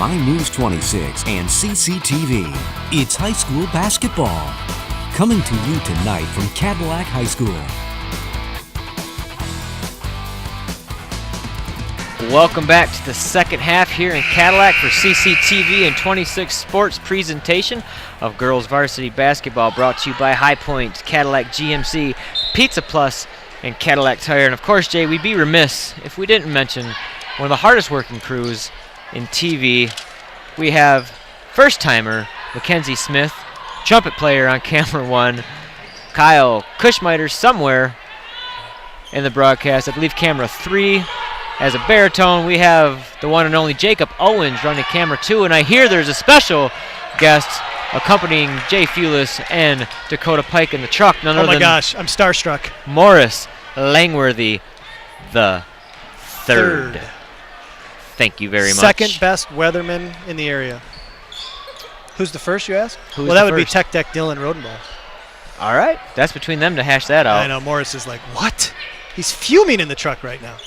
My News 26 and CCTV. It's high school basketball. Coming to you tonight from Cadillac High School. Welcome back to the second half here in Cadillac for CCTV and 26 Sports presentation of girls varsity basketball, brought to you by High Point, Cadillac GMC, Pizza Plus, and Cadillac Tire. And of course, Jay, we'd be remiss if we didn't mention one of the hardest working crews in TV. We have first-timer Mackenzie Smith, trumpet player on camera one, Kyle Kushmiter somewhere in the broadcast, I believe camera 3. As a baritone, we have the one and only Jacob Owens running camera 2, and I hear there's a special guest accompanying Jay Fulis and Dakota Pike in the truck. None other than gosh, I'm starstruck. Morris Langworthy the third. Thank you very much. Second best weatherman in the area. Who's the first, you ask? Who's well, that the would be first? Tech Deck Dylan Rodenball. All right, that's between them to hash that out. I know, Morris is like, what? He's fuming in the truck right now.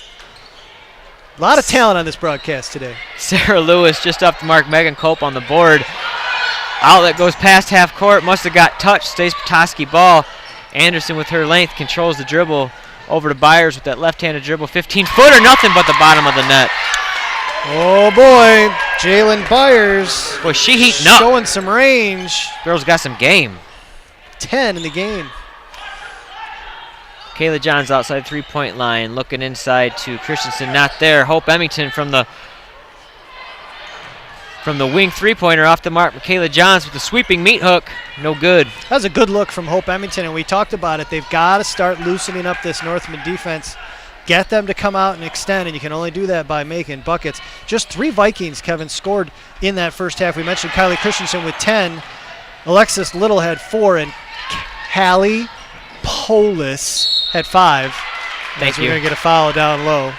A lot of talent on this broadcast today. Sarah Lewis just up to mark Megan Cope on the board. Outlet goes past half court, must have got touched, stays Petoskey ball. Anderson with her length controls the dribble over to Byers with that left-handed dribble. 15-footer, nothing but the bottom of the net. Oh boy, Jalen Byers. Boy, she heating up. Showing some range. Girls got some game. 10 in the game. Kayla Johns outside three-point line, looking inside to Christensen, not there. Hope Emmington from the wing three-pointer off the mark. Kayla Johns with the sweeping meat hook, no good. That was a good look from Hope Emmington, and we talked about it. They've got to start loosening up this Northman defense. Get them to come out and extend, and you can only do that by making buckets. Just 3 Vikings, Kevin, scored in that first half. We mentioned Kylie Christensen with 10. Alexis Little had 4, and Hallie Polis had 5. Thank you. We're going to get a foul down low.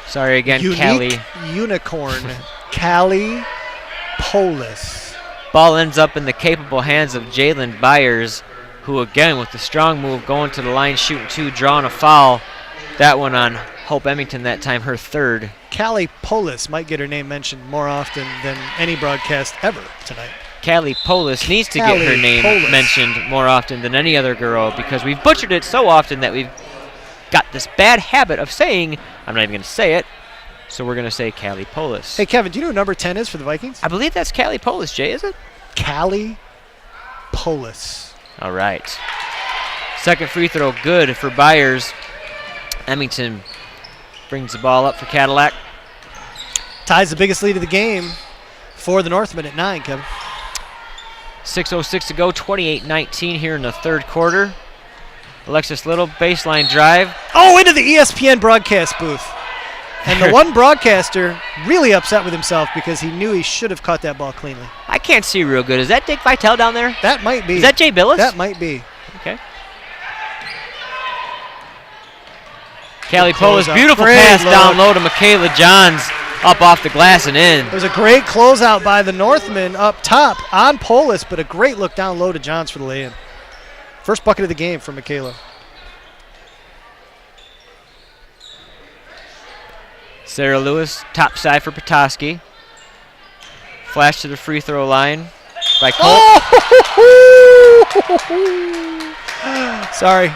Sorry again, Callie. Unicorn, Callie Polis. Ball ends up in the capable hands of Jalen Byers, who again with the strong move going to the line, shooting 2, drawing a foul. That one on Hope Emmington that time, her third. Callie Polis might get her name mentioned more often than any broadcast ever tonight. Callie Polis needs to get her name mentioned more often than any other girl, because we've butchered it so often that we've got this bad habit of saying, I'm not even going to say it, so we're going to say Callie Polis. Hey, Kevin, do you know who number 10 is for the Vikings? I believe that's Callie Polis, Jay, is it? Callie Polis. All right. Second free throw good for Byers. Emmington brings the ball up for Cadillac. Ties the biggest lead of the game for the Northmen at 9, Kevin. 6:06 to go, 28-19 here in the third quarter. Alexis Little, baseline drive. Oh, into the ESPN broadcast booth. And the one broadcaster really upset with himself because he knew he should have caught that ball cleanly. I can't see real good. Is that Dick Vitale down there? That might be. Is that Jay Billis? That might be. Okay. Callie Polis, beautiful pass down low to Michaela Johns, up off the glass and in. There's a great closeout by the Northmen up top on Polis, but a great look down low to Johns for the lay-in. First bucket of the game for Michaela. Sarah Lewis, top side for Petoskey. Flash to the free throw line by Colt. Oh! Sorry.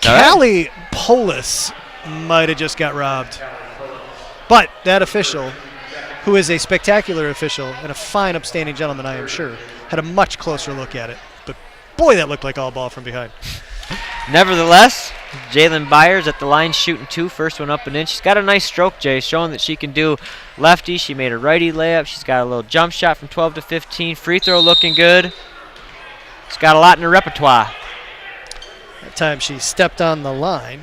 Callie Polis might have just got robbed. But that official, who is a spectacular official and a fine, upstanding gentleman, I am sure, had a much closer look at it. But boy, that looked like all ball from behind. Nevertheless, Jalen Byers at the line shooting 2, first one up and in. She's got a nice stroke, Jay, showing that she can do lefty. She made a righty layup. She's got a little jump shot from 12 to 15. Free throw looking good. She's got a lot in her repertoire. That time she stepped on the line.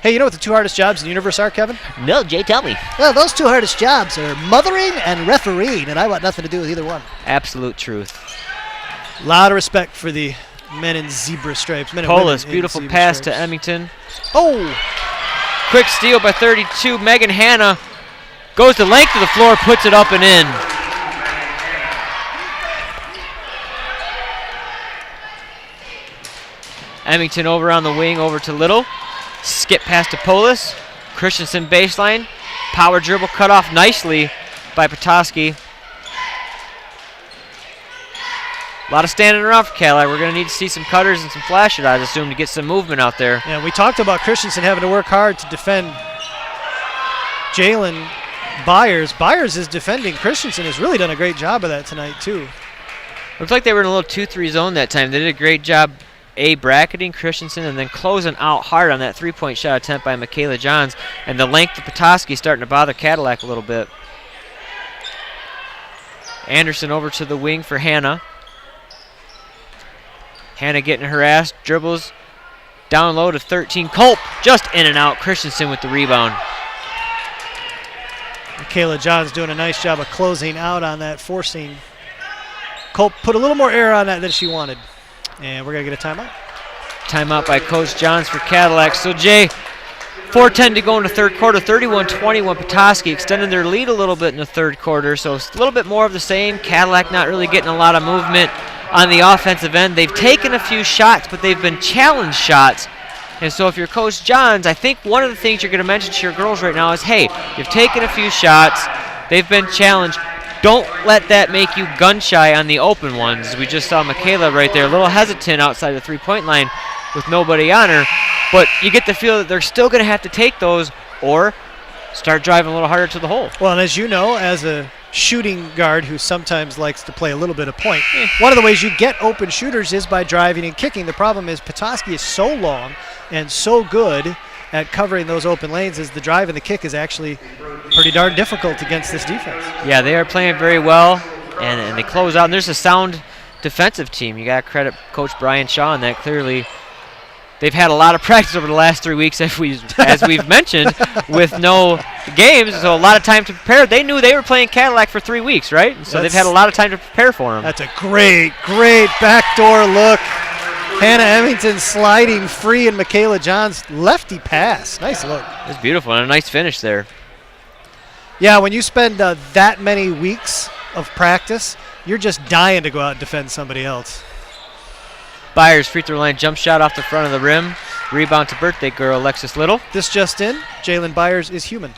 Hey, you know what the 2 hardest jobs in the universe are, Kevin? No, Jay, tell me. Well, those 2 hardest jobs are mothering and refereeing, and I want nothing to do with either one. Absolute truth. A lot of respect for the men in zebra stripes. Polis, beautiful pass to Emmington. Oh! Quick steal by 32. Megan Hanna goes the length of the floor, puts it up and in. Emmington over on the wing, over to Little. Skip pass to Polis. Christensen baseline. Power dribble cut off nicely by Petoskey. A lot of standing around for Cadillac. We're going to need to see some cutters and some flashers, I assume, to get some movement out there. Yeah, we talked about Christensen having to work hard to defend Jalen Byers. Byers is defending Christensen. Has really done a great job of that tonight, too. Looks like they were in a little 2-3 zone that time. They did a great job, bracketing Christensen and then closing out hard on that three-point shot attempt by Michaela Johns. And the length of Petoskey starting to bother Cadillac a little bit. Anderson over to the wing for Hannah. Hannah getting harassed, dribbles down low to 13. Culp just in and out. Christensen with the rebound. Michaela Johns doing a nice job of closing out on that, forcing Culp put a little more air on that than she wanted. And we're going to get a timeout. Timeout by Coach Johns for Cadillac. So, Jay, 4:10 to go in the third quarter. 31-21 Petoskey extending their lead a little bit in the third quarter. So it's a little bit more of the same. Cadillac not really getting a lot of movement on the offensive end. They've taken a few shots, but they've been challenge shots. And so if you're Coach Johns, I think one of the things you're going to mention to your girls right now is, hey, you've taken a few shots. They've been challenged. Don't let that make you gun-shy on the open ones. We just saw Michaela right there, a little hesitant outside the three-point line with nobody on her. But you get the feel that they're still going to have to take those or start driving a little harder to the hole. Well, and as you know, as a shooting guard who sometimes likes to play a little bit of point, one of the ways you get open shooters is by driving and kicking. The problem is Petoskey is so long and so good at covering those open lanes as the drive and the kick is actually pretty darn difficult against this defense. Yeah, they are playing very well, and they close out. And there's a sound defensive team. You got to credit Coach Brian Shaw on that. Clearly, they've had a lot of practice over the last 3 weeks, as we've mentioned, with no games, so a lot of time to prepare. They knew they were playing Cadillac for 3 weeks, right? So they've had a lot of time to prepare for them. That's a great, great backdoor look. Hannah Emmington sliding free, and Michaela Johns lefty pass. Nice look. It's beautiful, and a nice finish there. Yeah, when you spend that many weeks of practice, you're just dying to go out and defend somebody else. Byers free throw line jump shot off the front of the rim. Rebound to birthday girl Alexis Little. This just in, Jalen Byers is human.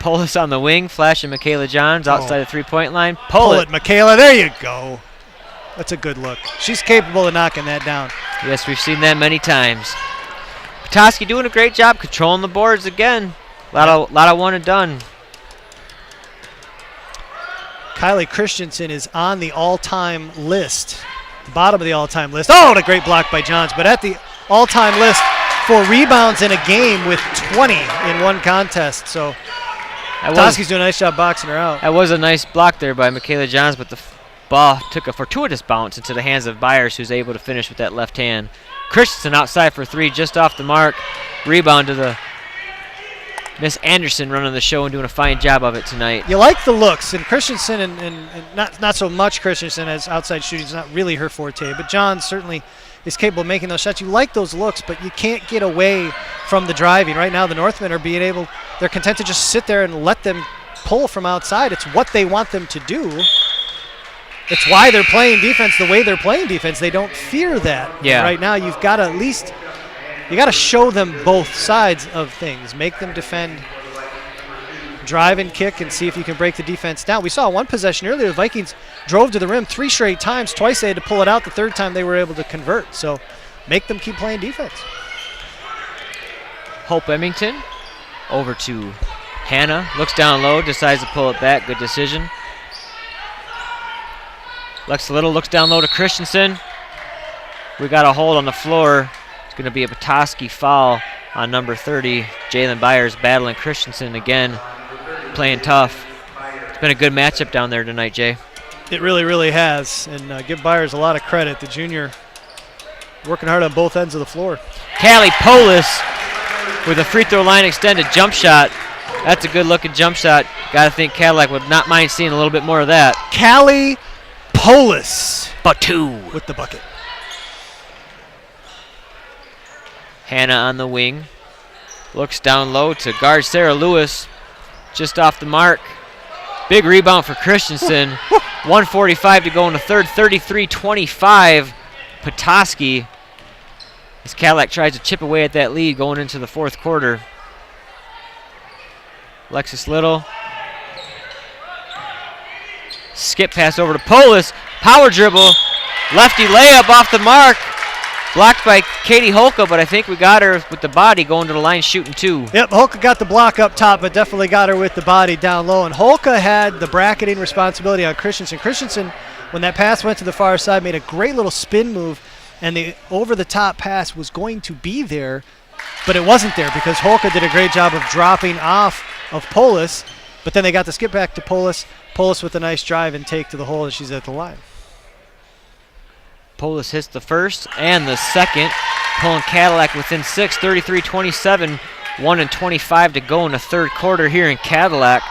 Polis on the wing, flashing Michaela Johns outside the three-point line. Pull it, Michaela. There you go. That's a good look. She's capable of knocking that down. Yes, we've seen that many times. Petoskey doing a great job controlling the boards again. A lot of one and done. Kylie Christensen is on the all-time list, bottom of the all-time list. Oh, what a great block by Johns, but at the all-time list for rebounds in a game with 20 in one contest. So Petoskey's doing a nice job boxing her out. That was a nice block there by Michaela Johns, but the ball took a fortuitous bounce into the hands of Byers, who's able to finish with that left hand. Christensen outside for three, just off the mark. Rebound to the Miss Anderson running the show and doing a fine job of it tonight. You like the looks, and Christensen, and not so much Christensen, as outside shooting is not really her forte, but John certainly is capable of making those shots. You like those looks, but you can't get away from the driving. Right now the Northmen are they're content to just sit there and let them pull from outside. It's what they want them to do. It's why they're playing defense the way they're playing defense. They don't fear that. Yeah. Right now you've got to at least – you got to show them both sides of things. Make them defend, drive and kick, and see if you can break the defense down. We saw one possession earlier. The Vikings drove to the rim 3 straight times. Twice they had to pull it out. The third time they were able to convert. So make them keep playing defense. Hope Emmington over to Hannah. Looks down low, decides to pull it back. Good decision. Lex Little looks down low to Christensen. We got a hold on the floor. It's going to be a Petoskey foul on number 30. Jalen Byers battling Christensen again, playing tough. It's been a good matchup down there tonight, Jay. It really, really has. And give Byers a lot of credit. The junior working hard on both ends of the floor. Callie Polis with a free throw line extended jump shot. That's a good looking jump shot. Got to think Cadillac would not mind seeing a little bit more of that. Callie Polis. Batu with the bucket. Hannah on the wing. Looks down low to guard Sarah Lewis. Just off the mark. Big rebound for Christensen. 1:45 to go in the third. 33-25 Petoskey. As Cadillac tries to chip away at that lead going into the fourth quarter. Alexis Little. Skip pass over to Polis. Power dribble. Lefty layup off the mark. Blocked by Katie Holka, but I think we got her with the body going to the line shooting 2. Yep, Holka got the block up top, but definitely got her with the body down low. And Holka had the bracketing responsibility on Christensen. Christensen, when that pass went to the far side, made a great little spin move, and the over-the-top pass was going to be there, but it wasn't there because Holka did a great job of dropping off of Polis, but then they got the skip back to Polis. Polis with a nice drive and take to the hole, and she's at the line. Polis hits the first and the second, pulling Cadillac within 6, 33-27, 1:25 to go in the third quarter here in Cadillac.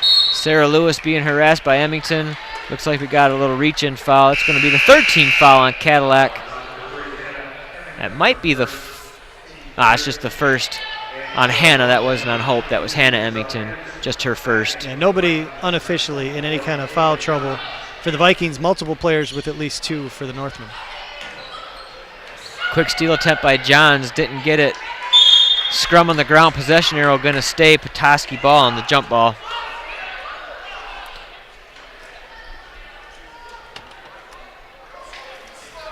Sarah Lewis being harassed by Emmington. Looks like we got a little reach-in foul. It's going to be the 13th foul on Cadillac. That might be the it's just the first on Hannah. That wasn't on Hope. That was Hannah Emmington, just her first. And nobody unofficially in any kind of foul trouble for the Vikings. Multiple players with at least 2 for the Northmen. Quick steal attempt by Johns. Didn't get it. Scrum on the ground. Possession arrow going to stay Petoskey ball on the jump ball.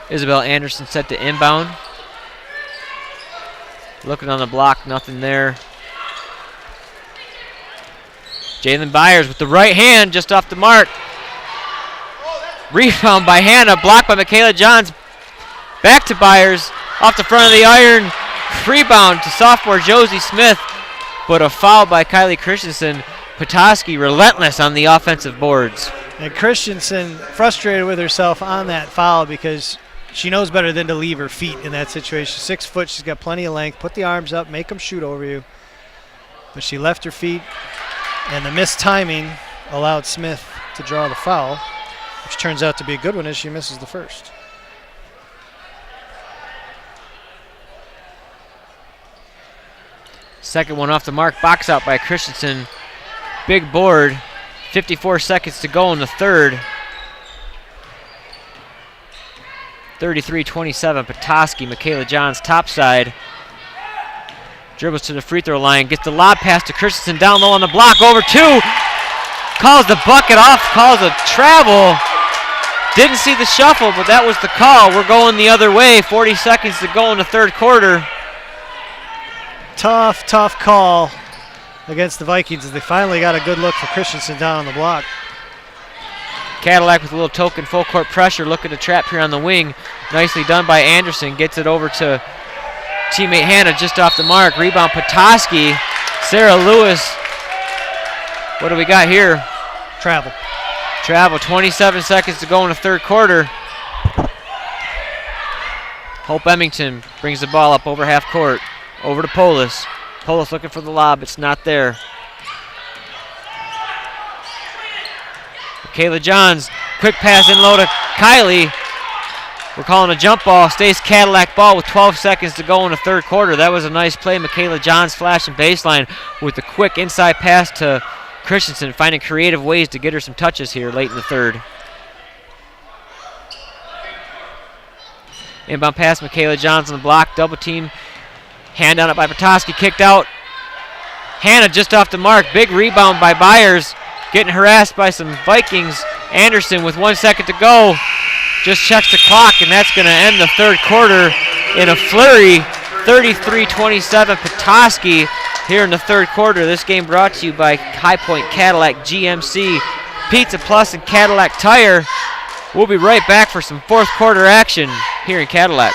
Isabel Anderson set to inbound. Looking on the block, nothing there. Jalen Byers with the right hand just off the mark. Rebound by Hannah, blocked by Michaela Johns. Back to Byers, off the front of the iron. Rebound to sophomore Josie Smith, but a foul by Kylie Christensen. Petoskey relentless on the offensive boards. And Christensen frustrated with herself on that foul because she knows better than to leave her feet in that situation. 6 foot, she's got plenty of length. Put the arms up, make them shoot over you. But she left her feet, and the missed timing allowed Smith to draw the foul, which turns out to be a good one as she misses the first. Second one off the mark, box out by Christensen. Big board, 54 seconds to go in the third. 33-27, Petoskey. Michaela Johns topside. Dribbles to the free throw line, gets the lob pass to Christensen down low on the block, over 2. Calls the bucket off, calls a travel. Didn't see the shuffle, but that was the call. We're going the other way, 40 seconds to go in the third quarter. Tough call against the Vikings as they finally got a good look for Christensen down on the block. Cadillac with a little token full court pressure, looking to trap here on the wing. Nicely done by Anderson. Gets it over to teammate Hannah just off the mark. Rebound Petoskey. Sarah Lewis. What do we got here? Travel. 27 seconds to go in the third quarter. Hope Emmington brings the ball up over half court. Over to Polis. Polis looking for the lob. It's not there. Michaela Johns, quick pass in low to Kylie. We're calling a jump ball. Stays Cadillac ball with 12 seconds to go in the third quarter. That was a nice play. Michaela Johns flashing baseline with a quick inside pass to Christensen, finding creative ways to get her some touches here late in the third. Inbound pass, Michaela Johns on the block, double team. Hand on it by Petoskey, kicked out. Hannah just off the mark. Big rebound by Byers. Getting harassed by some Vikings. Anderson with 1 second to go. Just checks the clock, and that's going to end the third quarter in a flurry. 33-27 Petoskey here in the third quarter. This game brought to you by High Point Cadillac GMC, Pizza Plus, and Cadillac Tire. We'll be right back for some fourth quarter action here in Cadillac.